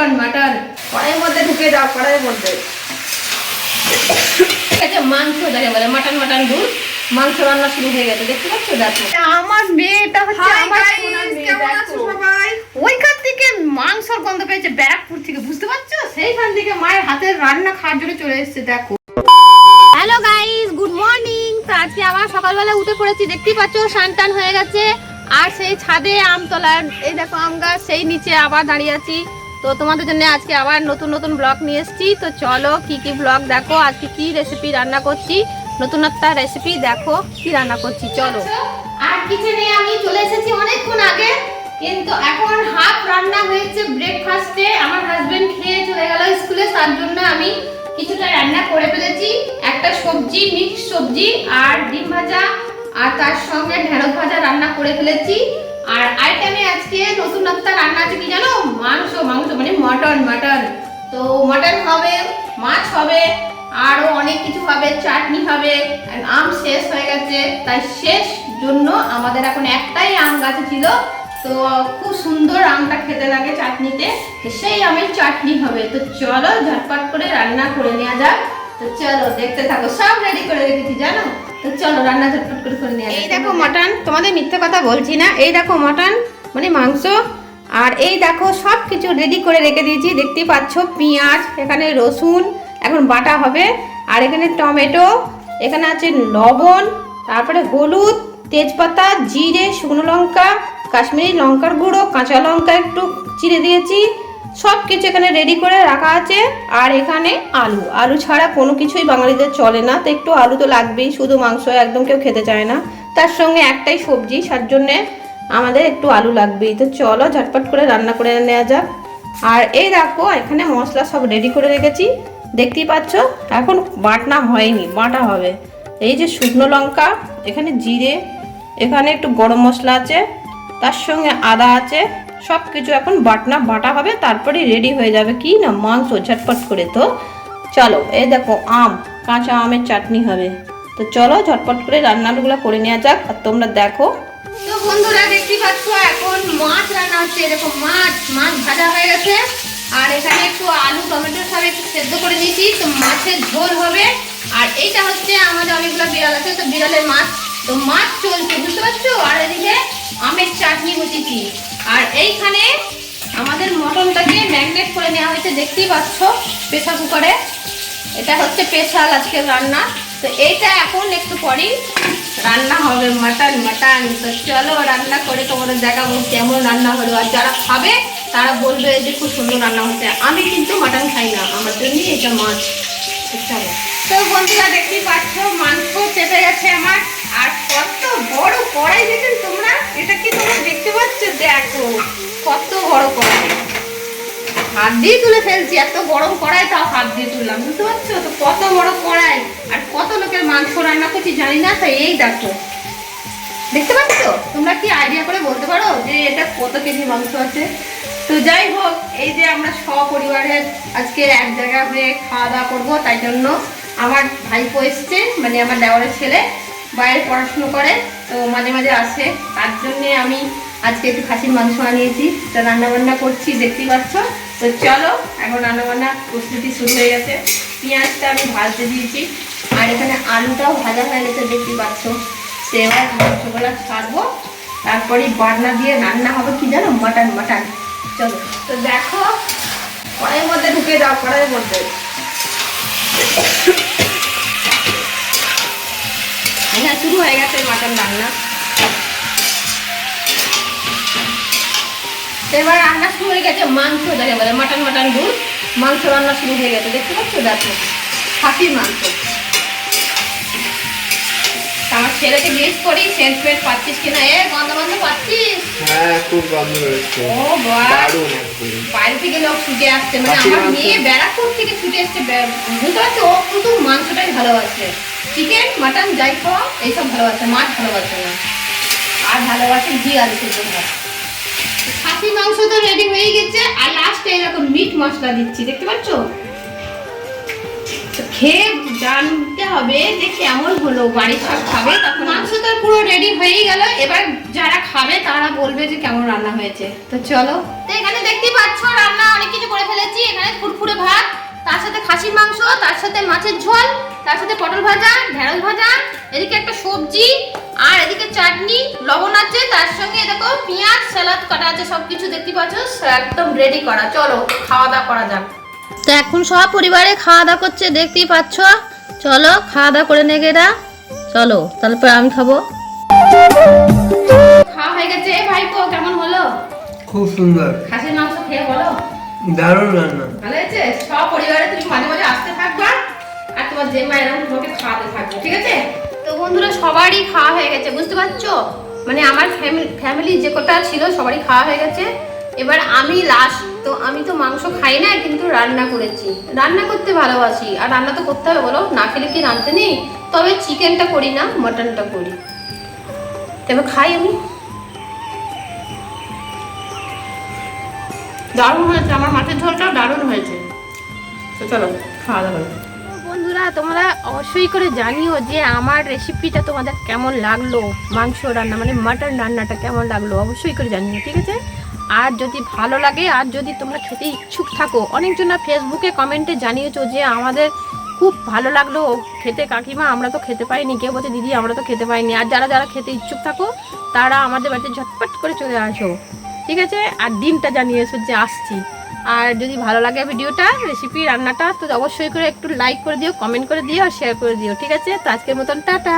Mutton mutton কড়াইয়ের মধ্যে ঢুকে যাও, কড়াইয়ের মধ্যে মাংস যাকে বলে মটন মটন দুধ মাংস রান্না শুরু হয়ে গেছে। দেখতে পাচ্ছ? দেখো আমার মেয়েটা হচ্ছে আমার সোনার মেয়ে। দেখো ওইখান থেকে মাংসর গন্ধ পেয়েছে ব্যারাকপুর থেকে, বুঝতে পারছো? সেইখান থেকে মায়ের হাতের রান্না খাওয়ার জন্য চলে এসেছে। দেখো হ্যালো গাইস, গুড মর্নিং। তো আজকে আবার সকালবেলা উঠে পড়েছি, দেখতেই পাচ্ছ সানটান হয়ে গেছে। আর সেই ছাদে আমতলার এই দেখো আম গাছ, সেই নিচে আবার দাঁড়িয়ে আছি। তো তোমাদের জন্য আজকে আবার নতুন নতুন ব্লগ নিয়ে এসেছি। তো চলো কি কি ব্লগ দেখো, আজকে কি রেসিপি রান্না করছি, নতুন একটা রেসিপি দেখো কি রান্না করছি। চলো। আর কিচেনে আমি চলে এসেছি অনেকক্ষণ আগে, কিন্তু এখন হাফ রান্না হয়েছে ব্রেকফাস্টে। আমার হাজবেন্ড খেয়ে চলে গেল স্কুলে, তার জন্য আমি কিছুটা রান্না করে ফেলেছি। একটা সবজি, মিক্স সবজি আর ডিম ভাজা, আর তার সঙ্গে ঢেঁড়স ভাজা রান্না করে ফেলেছি। আর আইটেমে আজকে নতুন একটা রান্না আছে কি জানো? মাংস মানে মটন মটন। তো মটন হবে, মাছ হবে, আরো অনেক কিছু হবে, চাটনি হবে। আম শেষ হয়ে গেছে, তাই শেষ জন্য আমাদের এখন একটাই আম গাছে ছিল। তো খুব সুন্দর আমটা খেতে লাগে চাটনিতে, তো সেই আমের চাটনি হবে। তো চলো ঝটপট করে রান্না করে নেওয়া যাক। তো চলো দেখতে থাকো, সব রেডি করে রেখেছি জানো। তো চলো রান্না ঝটপট করে নেওয়া যাক। এই দেখো মটন, তোমাদের মিথ্যে কথা বলছি না। এই দেখো মটন মানে মাংস, আর এই দেখো সব কিছু রেডি করে রেখে দিয়েছি। দেখতেই পাচ্ছ পেঁয়াজ, এখানে রসুন এখন বাটা হবে, আর এখানে টমেটো, এখানে আছে লবণ, তারপরে হলুদ, তেজপাতা, জিরে, শুকনো লঙ্কা, কাশ্মীরি লঙ্কার গুঁড়ো, কাঁচা লঙ্কা একটু চিড়ে দিয়েছি। সব কিছু এখানে রেডি করে রাখা আছে। আর এখানে আলু ছাড়া কোনো কিছুই বাঙালিদের চলে না, তো একটু আলু তো লাগবেই, শুধু মাংস একদম কেউ খেতে চায় না। তার সঙ্গে একটাই সবজি, তার জন্যে আমাদের একটু আলু লাগবেই। তো চলো ঝটপট করে রান্না করে নেওয়া যাক। আর এই দেখো এখানে মশলা সব রেডি করে রেখেছি, দেখতেই পাচ্ছ। এখন বাটনা হয়নি, বাটা হবে। এই যে শুকনো লঙ্কা, এখানে জিরে, এখানে একটু গরম মশলা আছে, তার সঙ্গে আদা আছে, সব কিছু এখন বাটা হবে, তারপরে রেডি হয়ে যাবে কি না মাংস ঝটপট করে। তো চলো, এই দেখো কাঁচা আমের চাটনি হবে। তো চলো ঝটপট করে রান্নাগুলো করে নেওয়া যাক, আর তোমরা দেখো। তো বন্ধুরা দেখতেই পাচ্ছ এখন মাছ রান্না হচ্ছে। এরকম মাছ ভাজা হয়ে গেছে, আর এখানে একটু আলু টমেটো সব একটু সেদ্ধ করে নিয়েছি। তো মাছের ঝোল হবে। আর এইটা হচ্ছে আমাদের অনেকগুলো বিড়াল আছে, তো বিড়ালের মাছ, তো মাছ চলছে, বুঝতে পারছো। আর এদিকে আমের চাটনি বসেছি। আর এইখানে আমাদের মটনটাকে ম্যারিনেট করে নেওয়া হয়েছে, দেখতেই পাচ্ছ প্রেসার কুকারে। এটা হচ্ছে স্পেশাল আজকের রান্না। তো এইটা এখন একটু পরেই রান্না হবে মটন। তো চলো রান্না করে তোমাদের দেখাবো কেমন রান্না হলো। আর যারা খাবে তারা বলবে যে খুব সুন্দর রান্না হচ্ছে। আমি কিন্তু মটন খাই না, আমার জন্যই এটা মাছ। চলো। তো বন্ধুরা দেখতেই পাচ্ছ মাংস চেপে গেছে আমার। আর কত বড় কড়াই দেখেন তোমরা, এটা কি তোমরা দেখতে পাচ্ছ? দেখো কত বড় কড়াই, হাত দিয়ে তুলে ফেলছি। এত গরম কড়াই, তাও হাত দিয়ে তুললাম, বুঝতে পারছো তো কত বড় কড়াই। আর কত লোকের মাংস রান্না করছি জানি না। তাই এই দেখো, দেখতে পাচ্ছ? তোমরা কি আইডিয়া করে বলতে পারো যে এটা কত কেজি মাংস আছে? তো যাই হোক, এই যে আমরা সপরিবারে আজকে এক জায়গায় হয়ে খাওয়া দাওয়া করবো, তাই জন্য আমার ভাইপো এসছে, মানে আমার দেওয়ারের ছেলে, বাইরে পড়াশুনো করে, তো মাঝে মাঝে আসে। তার জন্যে আমি আজকে একটু খাসির মাংস আনিয়েছি, তো রান্নাবান্না করছি, দেখতেই পাচ্ছ। তো চলো এখন রান্নাবান্না প্রস্তুতি শুরু হয়ে গেছে। পেঁয়াজটা আমি ভাজতে দিয়েছি, আর এখানে আলুটাও ভাজা হয়ে গেছে, দেখতেই পাচ্ছ। তো এবার মাংসগুলো ছাড়বো, তারপরে বাটনা দিয়ে রান্না হবে কি জানো? মটন। চলো। তো দেখো কড়াইয়ের মধ্যে ঢুকে যাও, কড়াইয়ের মধ্যে। হ্যাঁ, শুরু হয়ে গেছে মটন রান্না। এবার রান্না শুরু হয়ে গেছে মাংস যাকে বলে মটন দুধ মাংস রান্না শুরু হয়ে গেছে, দেখতে পাচ্ছ? দেখো খাসির মাংস। আমার ছেলেকে জিজ্ঞেস করি সেন্টমেন্ট পাচ্ছিস কিনা। গন্ধ পাচ্ছিস? হ্যাঁ, খুব গন্ধ হচ্ছে। ও বাইরে থেকে লোক ছুটে আসছে, মানে আমার মেয়ে ব্যারাকপুর থেকে ছুটে আসছে, বুঝতে পারছো? ও শুধু মাংসটাই ভালোবাসে, চিকেন মাটন যাই খাওয়া এইসব ভালোবাসে, মাছ ভালোবাসে না। আর ভালোবাসে ঘি আলু সেদ্ধ ভাত। খাসি মাংস তো রেডি হয়ে গেছে, আর লাস্টে এরকম মিট মশলা দিচ্ছি, দেখতে পাচ্ছ? খেয়ে জানতে হবে যে কেমন হলো, বাড়ির সব খাবে তখন। মাংস তো পুরো রেডি হয়েই গেল, এবার যারা খাবে তারা বলবে যে কেমন রান্না হয়েছে। তো চলো। তো এখানে দেখতেই পাচ্ছ রান্না অনেক কিছু করে ফেলেছি। এখানে ফুরফুরে ভাত, তার সাথে খাসির মাংস, তার সাথে মাছের ঝোল, তার সাথে পটল ভাজা, ঢেঁড়স ভাজা, এদিকে একটা সবজি, আর এদিকে চাটনি, লবণ আছে, তার সঙ্গে দেখো পেঁয়াজ, সালাদ কাটা আছে, সবকিছু দেখতে পাচ্ছ একদম রেডি করা। চলো খাওয়া দাওয়া করা যাক। তো এখন সব পরিবারে খাওয়া দাওয়া করছে, দেখতেই পাচ্ছ। চলো খাওয়া দাওয়া করে নে গেরা, চলো তারপর আমি খাবো। খাওয়া হয়ে গেছে। ভাইপো কেমন হলো? খুব সুন্দর, খাসির মাংস খেয়ে বলো দারুণ রান্না। ভালো হয়েছে। সব পরিবারে তুমি মাঝে মাঝে আসতে থাকবা, আর তোমার যে মা এরকম তোমাকে খাওয়াতে থাকবে, ঠিক আছে? তো বন্ধুরা সবারই খাওয়া হয়ে গেছে, বুঝতে পারছো? মানে আমার ফ্যামিলি যে কটা ছিল সবারই খাওয়া হয়ে গেছে। এবার আমি লাস্ট। তো আমি তো মাংস খাই না, কিন্তু রান্না করেছি। রান্না করতে ভালোবাসি, আর রান্না তো করতে হবে বলো, না খেলে কি রাঁধতে নেই? তবে চিকেনটা করি না, মটনটা করি। তবে খাই আমি। দারুণ হয়েছে, আমার মাছের ঝোলটাও দারুণ হয়েছে। তো চলো খাওয়া দাওয়া। বন্ধুরা তোমরা অবশ্যই করে জানিও যে আমার রেসিপিটা তোমাদের কেমন লাগলো, মাংস রান্না মানে মাটন রান্নাটা কেমন লাগলো, অবশ্যই করে জানিও, ঠিক আছে? আর যদি ভালো লাগে, আর যদি তোমরা খেতে ইচ্ছুক থাকো, অনেকজনা ফেসবুকে কমেন্টে জানিয়েছো যে আমাদের খুব ভালো লাগলো খেতে কাকিমা, আমরা তো খেতে পাইনি। কেউ বলছে দিদি আমরা তো খেতে পাইনি। আর যারা যারা খেতে ইচ্ছুক থাকো তারা আমাদের বাড়িতে ঝটপট করে চলে আসো, ঠিক আছে? আর দিনটা জানিয়েছো যে আসছি। আর যদি ভালো লাগে ভিডিওটা, রেসিপি রান্নাটা, তো অবশ্যই করে একটু লাইক করে দিও, কমেন্ট করে দিও আর শেয়ার করে দিও, ঠিক আছে? তো আজকের মতন টাটা।